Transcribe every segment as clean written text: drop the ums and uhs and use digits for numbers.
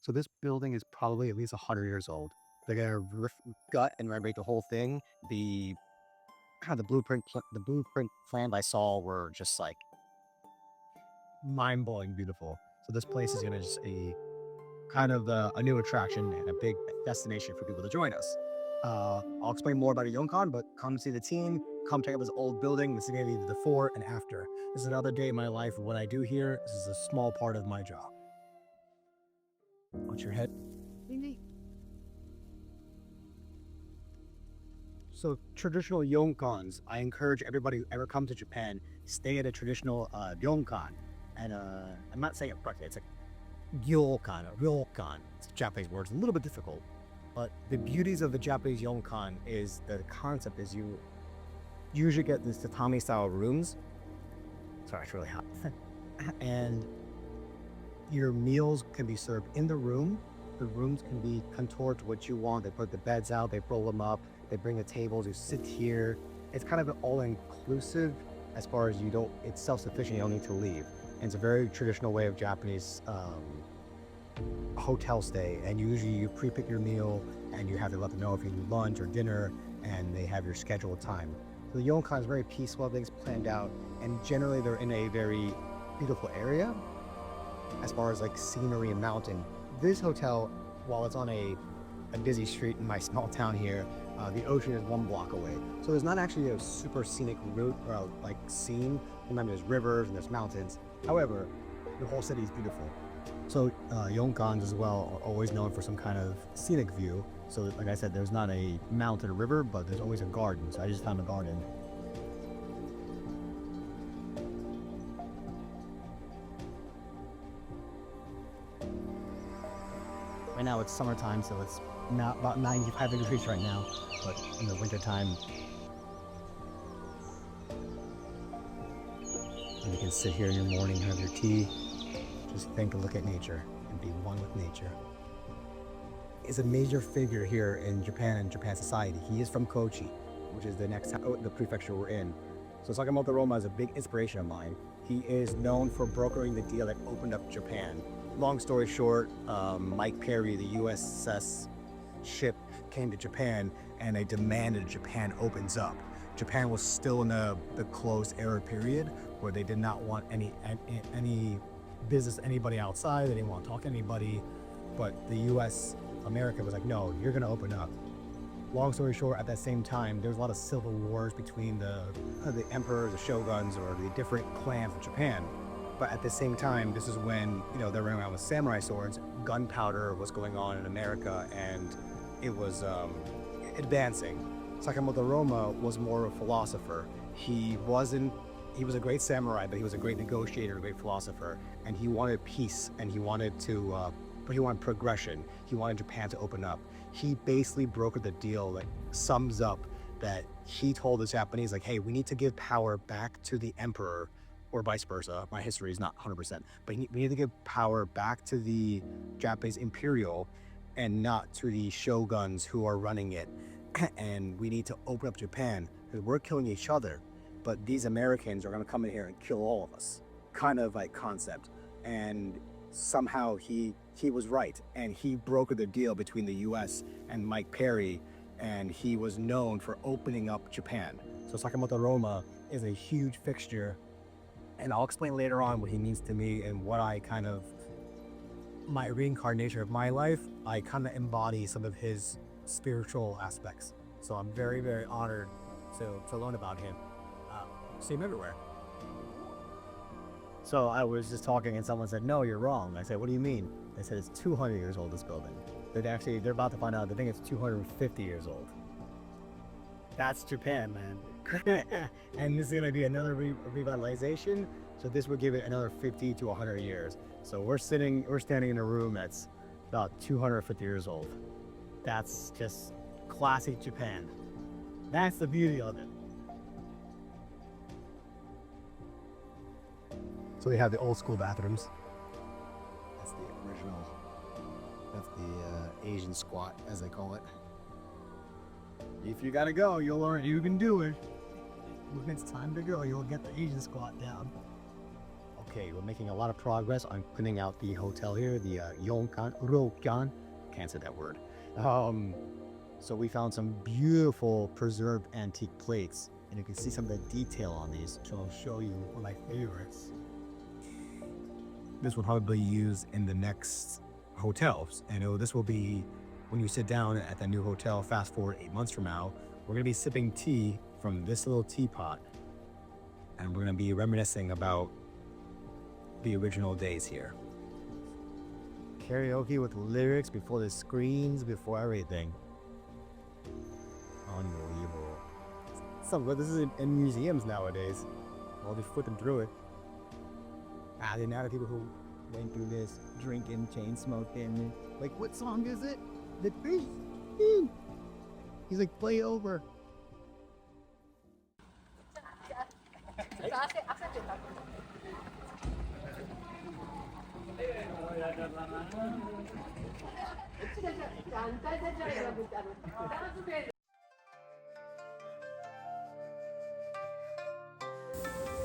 So this building is probably at least 100 years old. They're gonna gut and renovate the whole thing. The kind of the blueprint plans I saw were just like mind-blowing beautiful. So this place is gonna just a kind of a new attraction and a big destination for people to join us. I'll explain more about a Yonkan, but come see the team. Come check out this old building. This is gonna be the before and after. This is another day in my life. What I do here, this is a small part of my job. Watch your head. So traditional Yonkans, I encourage everybody who ever come to Japan, stay at a traditional Yonkan. And I'm not saying it correctly, it's like Ryokan or Ryokan. It's a Japanese word, it's a little bit difficult. But the beauties of the Japanese Yonkan is the concept is you usually get these tatami style rooms. Sorry, it's really hot. And your meals can be served in the room. The rooms can be contoured to what you want. They put the beds out, they roll them up, they bring the tables, you sit here. It's kind of all-inclusive as far as it's self-sufficient, you don't need to leave. And it's a very traditional way of Japanese hotel stay. And usually you pre-pick your meal and you have to let them know if you need lunch or dinner, and they have your scheduled time. So the Yonkan is very peaceful, everything's planned out, and generally they're in a very beautiful area as far as like scenery and mountain. This hotel, while it's on a busy street in my small town here, the ocean is 1 block away. So there's not actually a super scenic route or like scene. Remember, there's rivers and there's mountains. However, the whole city is beautiful. So Yonkans as well are always known for some kind of scenic view. So like I said, there's not a mountain or river, but there's always a garden. So I just found a garden. Right now it's summertime, so it's now about 95 degrees right now, but in the wintertime, and you can sit here in your morning, have your tea, just think and look at nature and be one with nature. He's a major figure here in Japan and Japan society. He is from Kochie, which is the prefecture we're in. So Sakamoto Ryoma is a big inspiration of mine. He is known for brokering the deal that opened up Japan. Long story short, Mike Perry, the USS ship, came to Japan and they demanded Japan opens up. Japan was still in the closed era period where they did not want any business, anybody outside. They didn't want to talk to anybody. But the America was like, no, you're going to open up. Long story short, at that same time, there was a lot of civil wars between the emperors, the shoguns, or the different clans of Japan. But at the same time, this is when, they're running around with samurai swords. Gunpowder was going on in America, and it was advancing. Sakamoto Ryoma was more of a philosopher. He was a great samurai, but he was a great negotiator, a great philosopher, and he wanted peace, and he wanted progression. He wanted Japan to open up. He basically brokered the deal that sums up that he told the Japanese, like, hey, we need to give power back to the emperor, or vice versa. My history is not 100%, but we need to give power back to the Japanese imperial and not to the shoguns who are running it. And we need to open up Japan because we're killing each other, but these Americans are going to come in here and kill all of us, kind of like concept. And somehow he was right, and he brokered the deal between the US and Mike Perry, and he was known for opening up Japan. So Sakamoto Ryoma is a huge fixture, and I'll explain later on what he means to me and what my reincarnation of my life, I kind of embody some of his spiritual aspects. So I'm very, very honored to learn about him. See him everywhere. So I was just talking and someone said, no, you're wrong. I said, what do you mean? They said it's 200 years old, this building. They're about to find out, they think it's 250 years old. That's Japan, man. And this is gonna be another revitalization. So this would give it another 50 to 100 years. So we're standing in a room that's about 250 years old. That's just classic Japan. That's the beauty of it. So we have the old school bathrooms. That's the original. That's the Asian squat, as they call it. If you gotta go, you'll learn. You can do it. When it's time to go, you'll get the Asian squat down. Okay, we're making a lot of progress on cleaning out the hotel here, the Ryokan. Can't say that word. So we found some beautiful preserved antique plates, and you can see some of the detail on these. So I'll show you one of my favorites. This will probably be used in the next hotels. And this will be when you sit down at the new hotel, fast forward 8 months from now, we're gonna be sipping tea from this little teapot. And we're gonna be reminiscing about the original days here. Karaoke with lyrics before the screens, before everything. Unbelievable. This is in museums nowadays. All just flipping through it. The amount of people who went through this, drinking, chain smoking. Like, what song is it? The fish. He's like, play over.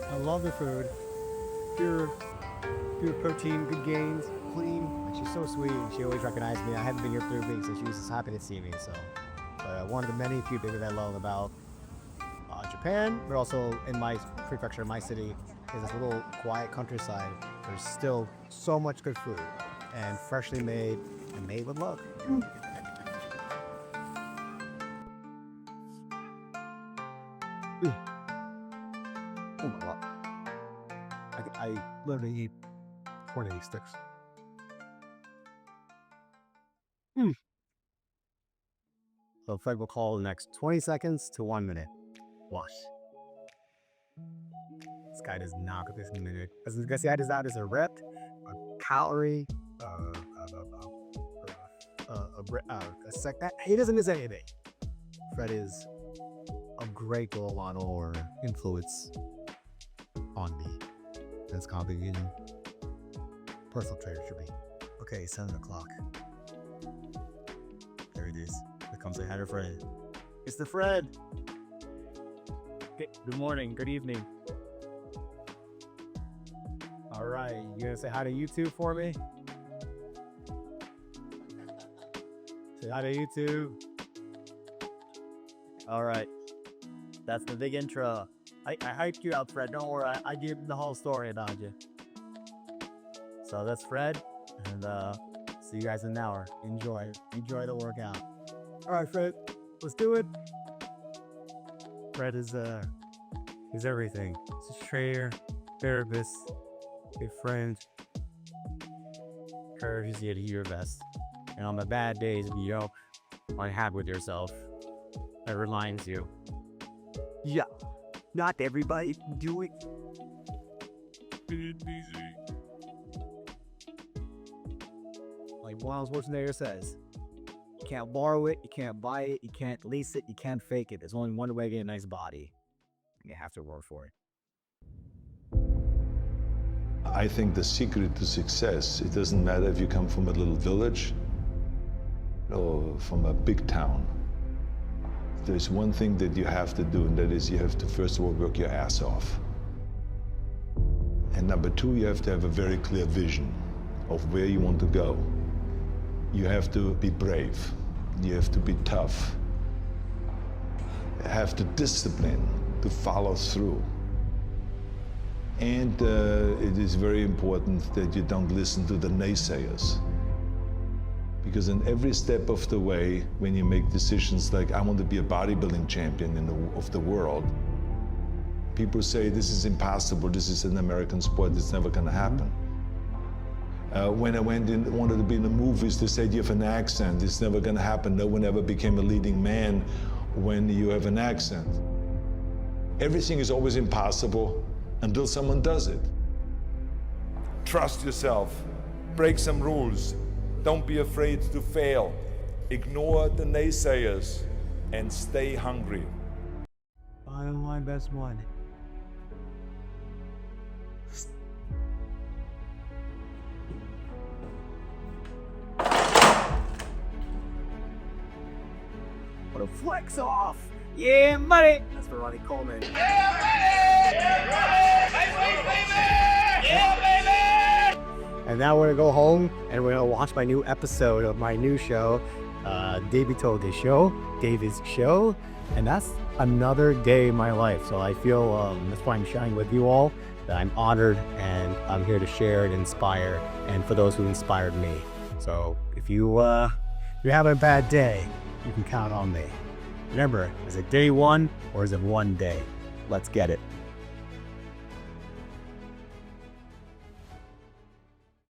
I love the food. Pure protein, good gains, clean. And she's so sweet. She always recognized me. I haven't been here 3 weeks, and she was just happy to see me. So, one of the many few things I love about Japan, but also in my prefecture, my city, is this little quiet countryside. There's still so much good food, and freshly made, and made with love. Oh my God. I literally eat 20 of these sticks. So Fred will call the next 20 seconds to 1 minute. Wash. This guy does not get this in a minute. As you can see, I just added a rep, a calorie, a sec. He doesn't miss anything. Fred is a great role model or influence on me. That's complicated. Personal trainer should be. Okay, 7 o'clock. There it is. Here comes the header Fred. It's the Fred. Okay, good morning, good evening. All right, you gonna say hi to YouTube for me? Say hi to YouTube. All right, that's the big intro. I hyped you up, Fred. Don't worry, I gave the whole story about you. So that's Fred, and see you guys in an hour. Enjoy the workout. All right, Fred, let's do it. Fred is everything. He's a trainer, therapist, a friend. Encourages you to do your best. And on the bad days, when you don't unhappy with yourself, it reminds you. Yeah, not everybody can do it. Like Arnold Schwarzenegger says, you can't borrow it, you can't buy it, you can't lease it, you can't fake it. There's only one way to get a nice body. You have to work for it. I think the secret to success, it doesn't matter if you come from a little village or from a big town. There's one thing that you have to do, and that is you have to first of all work your ass off. And number two, you have to have a very clear vision of where you want to go. You have to be brave. You have to be tough. You have to discipline to follow through. And it is very important that you don't listen to the naysayers. Because in every step of the way, when you make decisions like, I want to be a bodybuilding champion of the world, people say, this is impossible, this is an American sport, it's never going to happen. When I wanted to be in the movies, they said, you have an accent, it's never going to happen. No one ever became a leading man when you have an accent. Everything is always impossible until someone does it. Trust yourself, break some rules, don't be afraid to fail, ignore the naysayers, and stay hungry. I'm my best one. What a flex off! Yeah, money! That's for Ronnie Coleman. Yeah, money! Yeah, money! Lightweight, baby! Yeah, And now we're gonna go home and we're gonna watch my new episode of my new show, Debito de Show, David's Show. And that's another day in my life. So I feel that's why I'm sharing with you all, that I'm honored and I'm here to share and inspire, and for those who inspired me. So if you have a bad day, you can count on me. Remember, is it day one or is it one day? Let's get it.